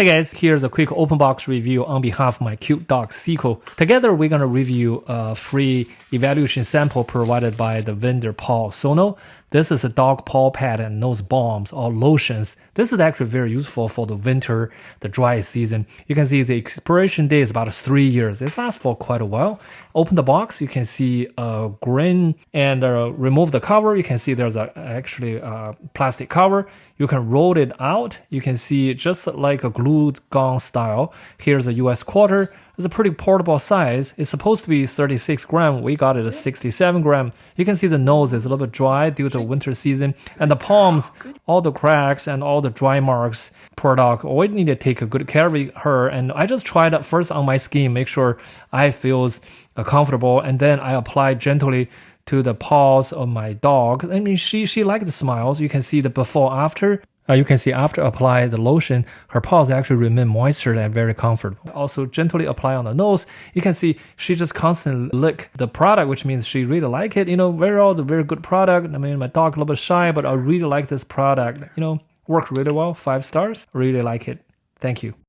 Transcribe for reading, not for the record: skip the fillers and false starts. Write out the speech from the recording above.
Hey guys, here's a quick open box review on behalf of my cute dog Seiko. Together we're going to review a free evaluation sample provided by the vendor PawSono. This is a dog paw pad and nose balms or lotions. This is actually very useful for the winter, the dry season. You can see the expiration date is about 3 years. It lasts for quite a while. Open the box, you can see a green and remove the cover. You can see there's actually a plastic cover. You can roll it out. You can see just like a glued gun style. Here's a US quarter. It's a pretty portable size. It's supposed to be 36 gram. We got it at 67 gram. You can see the nose is a little bit dry due to winter season. And the palms, all the cracks and all the dry marks, poor dog. We need to take a good care of her. And I just tried it first on my skin, make sure I feels comfortable. And then I apply gently to the paws of my dog. I mean, she liked the smiles. You can see the before after. You can see after apply the lotion, her paws actually remain moisturized and very comfortable. Also gently apply on the nose. You can see she just constantly lick the product, which means she really like it. You know, very good product. I mean, my dog a little bit shy, but I really like this product. You know, works really well. 5 stars. Really like it. Thank you.